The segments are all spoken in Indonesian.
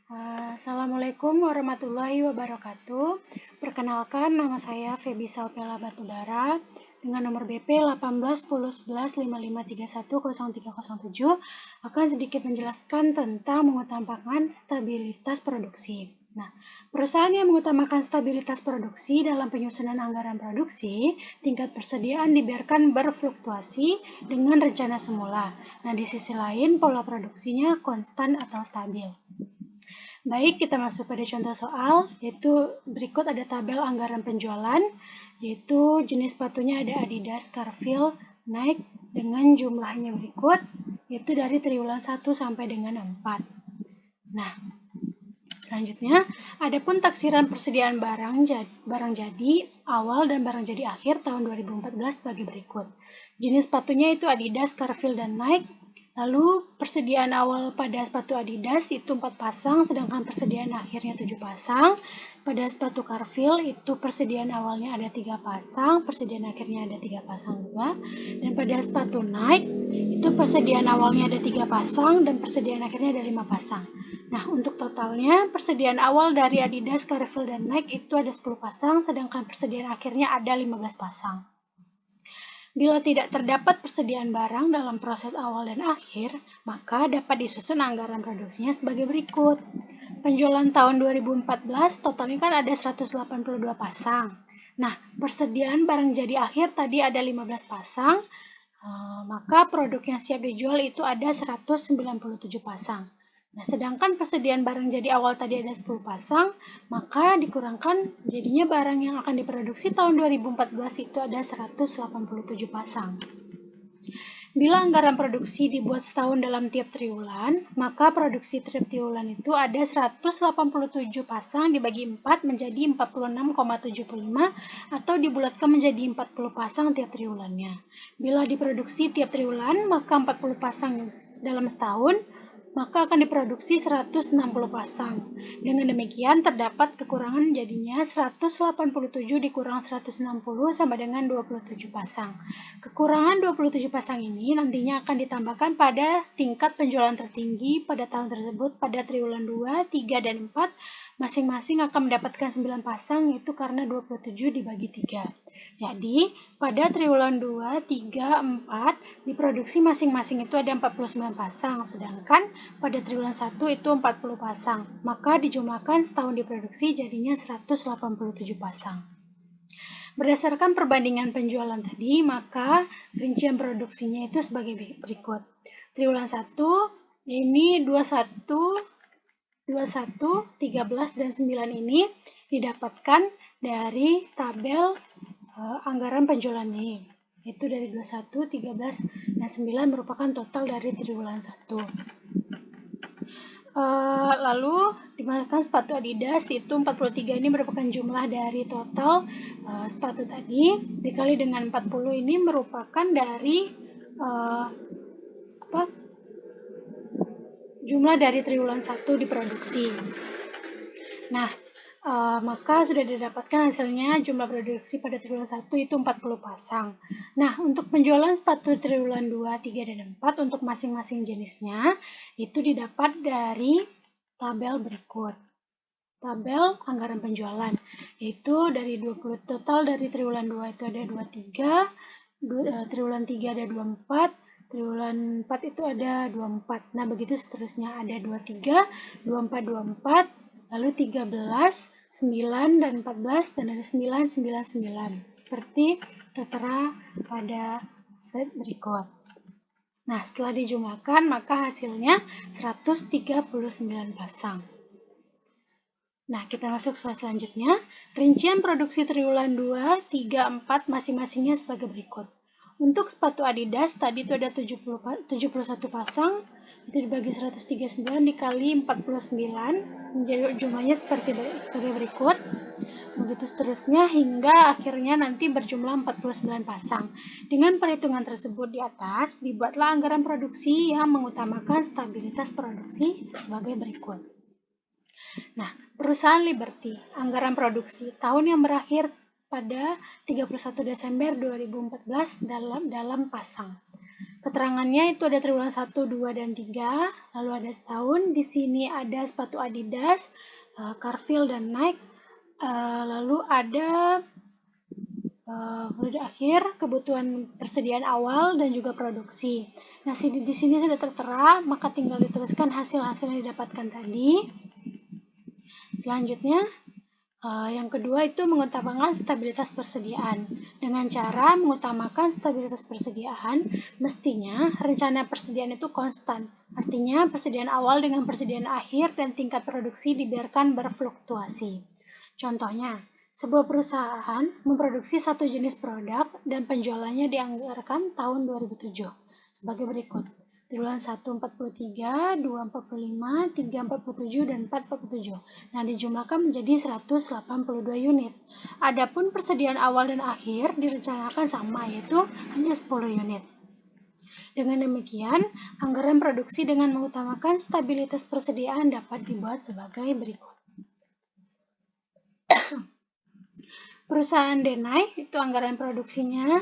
Assalamualaikum warahmatullahi wabarakatuh. Perkenalkan, nama saya Feby Salpela Batubara dengan nomor BP 18 10 11 5531 0307 akan sedikit menjelaskan tentang mengutamakan stabilitas produksi. Nah, perusahaan yang mengutamakan stabilitas produksi dalam penyusunan anggaran produksi, tingkat persediaan dibiarkan berfluktuasi dengan rencana semula. Nah, di sisi lain, pola produksinya konstan atau stabil. Baik, kita masuk pada contoh soal, yaitu berikut ada tabel anggaran penjualan, yaitu jenis sepatunya ada Adidas, Carville, Nike dengan jumlahnya berikut, yaitu dari triwulan 1 sampai dengan 4. Nah, selanjutnya, adapun taksiran persediaan barang jadi awal dan barang jadi akhir tahun 2014 sebagai berikut. Jenis sepatunya itu Adidas, Carville, dan Nike. Lalu persediaan awal pada sepatu Adidas itu 4 pasang, sedangkan persediaan akhirnya 7 pasang. Pada sepatu Carville itu persediaan awalnya ada 3 pasang, persediaan akhirnya ada 3 pasang juga. Dan pada sepatu Nike itu persediaan awalnya ada 3 pasang dan persediaan akhirnya ada 5 pasang. Nah, untuk totalnya persediaan awal dari Adidas, Carville, dan Nike itu ada 10 pasang, sedangkan persediaan akhirnya ada 15 pasang. Bila tidak terdapat persediaan barang dalam proses awal dan akhir, maka dapat disusun anggaran produksinya sebagai berikut. Penjualan tahun 2014 totalnya kan ada 182 pasang. Nah, persediaan barang jadi akhir tadi ada 15 pasang, maka produk yang siap dijual itu ada 197 pasang. Nah, sedangkan persediaan barang jadi awal tadi ada 10 pasang, maka dikurangkan jadinya barang yang akan diproduksi tahun 2014 itu ada 187 pasang. Bila anggaran produksi dibuat setahun dalam tiap triwulan, maka produksi tiap triwulan itu ada 187 pasang dibagi 4 menjadi 46,75 atau dibulatkan menjadi 40 pasang tiap triwulannya. Bila diproduksi tiap triwulan, maka 40 pasang dalam setahun, maka akan diproduksi 160 pasang. Dengan demikian terdapat kekurangan jadinya 187 dikurang 160 sama dengan 27 pasang. Kekurangan 27 pasang ini nantinya akan ditambahkan pada tingkat penjualan tertinggi pada tahun tersebut pada triwulan 2, 3, dan 4 masing-masing akan mendapatkan 9 pasang, yaitu karena 27 dibagi 3. Jadi, pada triwulan 2, 3, 4 diproduksi masing-masing itu ada 49 pasang, sedangkan pada triwulan 1 itu 40 pasang. Maka dijumlahkan setahun diproduksi jadinya 187 pasang. Berdasarkan perbandingan penjualan tadi, maka rincian produksinya itu sebagai berikut. Triwulan 1 ini 21, 13, dan 9 ini didapatkan dari tabel anggaran penjualan ini. Itu dari 21, 13, dan 9 merupakan total dari triwulan 1. Lalu dimanakan sepatu Adidas itu 43 ini merupakan jumlah dari total sepatu tadi dikali dengan 40 ini merupakan dari jumlah dari triwulan 1 diproduksi. Nah, maka sudah didapatkan hasilnya jumlah produksi pada triwulan 1 itu 40 pasang. Nah, untuk penjualan sepatu triwulan 2, 3, dan 4 untuk masing-masing jenisnya itu didapat dari tabel berikut. Tabel anggaran penjualan, yaitu dari 20 total dari triwulan 2 itu ada 23, triwulan 3 ada 24, triwulan 4 itu ada 24. Nah, begitu seterusnya ada 23, 24, 24, lalu 13, 9, dan 14, dan ada 9, 9, 9. Seperti tertera pada slide berikut. Nah, setelah dijumlahkan, maka hasilnya 139 pasang. Nah, kita masuk slide selanjutnya. Rincian produksi triwulan 2, 3, 4 masing-masingnya sebagai berikut. Untuk sepatu Adidas, tadi itu ada 71 pasang, itu dibagi 139 dikali 49, menjadi jumlahnya sebagai berikut. Begitu seterusnya hingga akhirnya nanti berjumlah 49 pasang. Dengan perhitungan tersebut di atas, dibuatlah anggaran produksi yang mengutamakan stabilitas produksi sebagai berikut. Nah, perusahaan Liberty, anggaran produksi tahun yang berakhir pada 31 Desember 2014 dalam pasang. Keterangannya itu ada triwulan 1, 2, dan 3, lalu ada setahun. Di sini ada sepatu Adidas, Cargill, dan Nike. Lalu ada periode akhir, kebutuhan persediaan awal, dan juga produksi. Nah, di sini sudah tertera, maka tinggal dituliskan hasil-hasil yang didapatkan tadi. Selanjutnya, yang kedua itu mengutamakan stabilitas persediaan. Dengan cara mengutamakan stabilitas persediaan, mestinya rencana persediaan itu konstan. Artinya persediaan awal dengan persediaan akhir dan tingkat produksi dibiarkan berfluktuasi. Contohnya, sebuah perusahaan memproduksi satu jenis produk dan penjualannya dianggarkan tahun 2007 sebagai berikut. Triwulan 1 43, 2 45, 3 47, dan 4 47. Nah, dijumlahkan menjadi 182 unit. Adapun persediaan awal dan akhir direncanakan sama, yaitu hanya 10 unit. Dengan demikian, anggaran produksi dengan mengutamakan stabilitas persediaan dapat dibuat sebagai berikut. Perusahaan Denai itu anggaran produksinya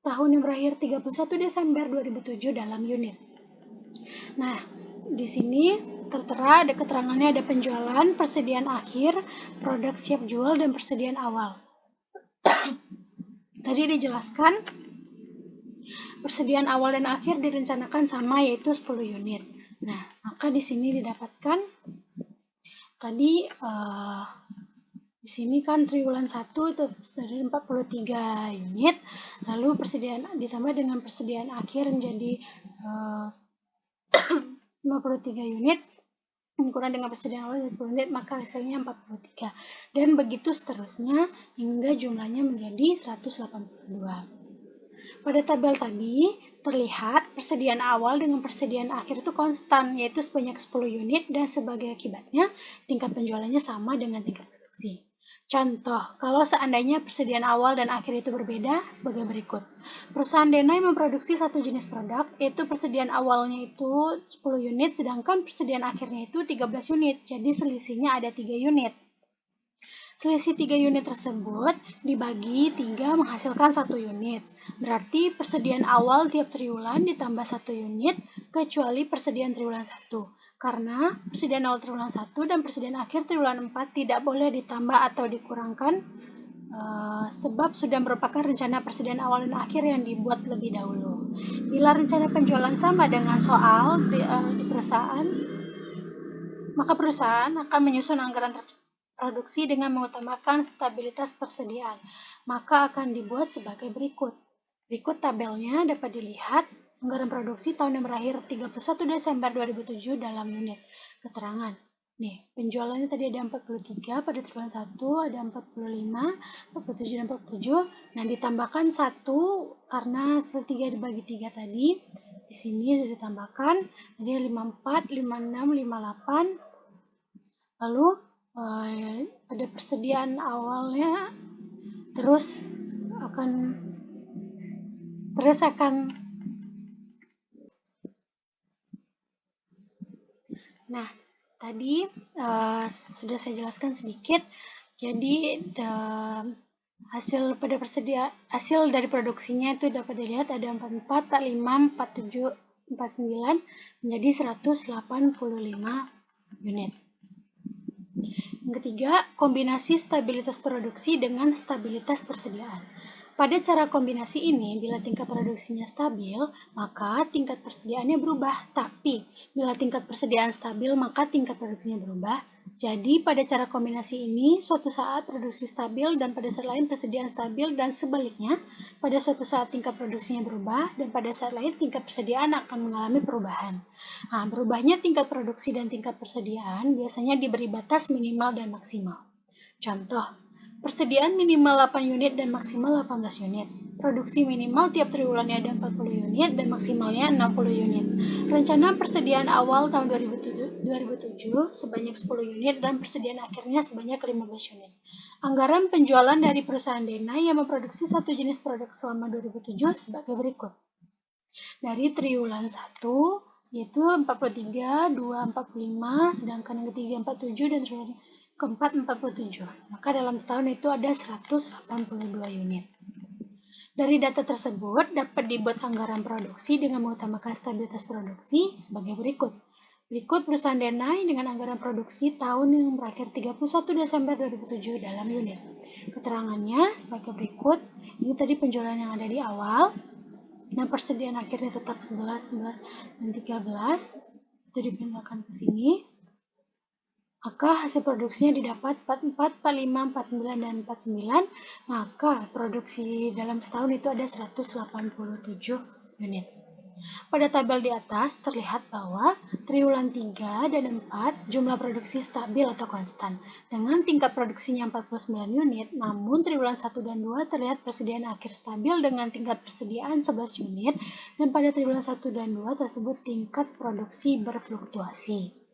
tahun yang berakhir 31 Desember 2007 dalam unit. Nah, di sini tertera ada keterangannya, ada penjualan, persediaan akhir, produk siap jual, dan persediaan awal. Tadi dijelaskan persediaan awal dan akhir direncanakan sama, yaitu 10 unit. Nah, maka di sini didapatkan tadi di sini kan triwulan 1 itu dari 43 unit, lalu persediaan ditambah dengan persediaan akhir menjadi 53 unit, kurang dengan persediaan awal 10 unit, maka hasilnya 43. Dan begitu seterusnya hingga jumlahnya menjadi 182. Pada tabel tadi terlihat persediaan awal dengan persediaan akhir itu konstan, yaitu sebanyak 10 unit, dan sebagai akibatnya tingkat penjualannya sama dengan tingkat produksi. Contoh, kalau seandainya persediaan awal dan akhir itu berbeda sebagai berikut. Perusahaan Denai memproduksi satu jenis produk, yaitu persediaan awalnya itu 10 unit, sedangkan persediaan akhirnya itu 13 unit, jadi selisihnya ada 3 unit. Selisih 3 unit tersebut dibagi 3 menghasilkan 1 unit. Berarti persediaan awal tiap triwulan ditambah 1 unit, kecuali persediaan triwulan 1. Karena persediaan awal triwulan 1 dan persediaan akhir triwulan 4 tidak boleh ditambah atau dikurangkan, sebab sudah merupakan rencana persediaan awal dan akhir yang dibuat lebih dahulu. Bila rencana penjualan sama dengan soal di perusahaan, maka perusahaan akan menyusun anggaran produksi dengan mengutamakan stabilitas persediaan, maka akan dibuat sebagai berikut. Berikut tabelnya dapat dilihat anggaran produksi tahun yang berakhir 31 Desember 2007 dalam unit. Keterangan. Nih, penjualannya tadi ada 43, pada triwulan 1 ada 45, 47, dan 47. Nah, ditambahkan 1 karena hasil 3 dibagi 3 tadi. Di sini ditambahkan jadi 54, 56, 58. Lalu pada persediaan awalnya terus akan nah, tadi sudah saya jelaskan sedikit. Jadi hasil dari produksinya itu dapat dilihat ada 44, 45, 47, 49 menjadi 185 unit. Yang ketiga, kombinasi stabilitas produksi dengan stabilitas persediaan. Pada cara kombinasi ini, bila tingkat produksinya stabil, maka tingkat persediaannya berubah. Tapi, bila tingkat persediaan stabil, maka tingkat produksinya berubah. Jadi, pada cara kombinasi ini, suatu saat produksi stabil dan pada saat lain persediaan stabil, dan sebaliknya, pada suatu saat tingkat produksinya berubah dan pada saat lain tingkat persediaan akan mengalami perubahan. Nah, berubahnya tingkat produksi dan tingkat persediaan biasanya diberi batas minimal dan maksimal. Contoh, persediaan minimal 8 unit dan maksimal 18 unit. Produksi minimal tiap triwulannya ada 40 unit dan maksimalnya 60 unit. Rencana persediaan awal tahun 2007 sebanyak 10 unit dan persediaan akhirnya sebanyak 15 unit. Anggaran penjualan dari perusahaan Denai yang memproduksi satu jenis produk selama 2007 sebagai berikut. Dari triwulan 1 yaitu 43, 2, 45, sedangkan yang ketiga 47 dan triwulan keempat 47. Maka dalam setahun itu ada 182 unit. Dari data tersebut dapat dibuat anggaran produksi dengan mengutamakan stabilitas produksi sebagai berikut. Berikut perusahaan Denai dengan anggaran produksi tahun yang berakhir 31 Desember 2007 dalam unit. Keterangannya sebagai berikut. Ini tadi penjualan yang ada di awal. Nah, persediaan akhirnya tetap 11, 9, dan 13. Itu dipindahkan ke sini. Maka hasil produksinya didapat 44, 45, 49, dan 49. Maka produksi dalam setahun itu ada 187 unit. Pada tabel di atas terlihat bahwa triwulan 3 dan 4 jumlah produksi stabil atau konstan dengan tingkat produksinya 49 unit, namun triwulan 1 dan 2 terlihat persediaan akhir stabil dengan tingkat persediaan 11 unit dan pada triwulan 1 dan 2 tersebut tingkat produksi berfluktuasi.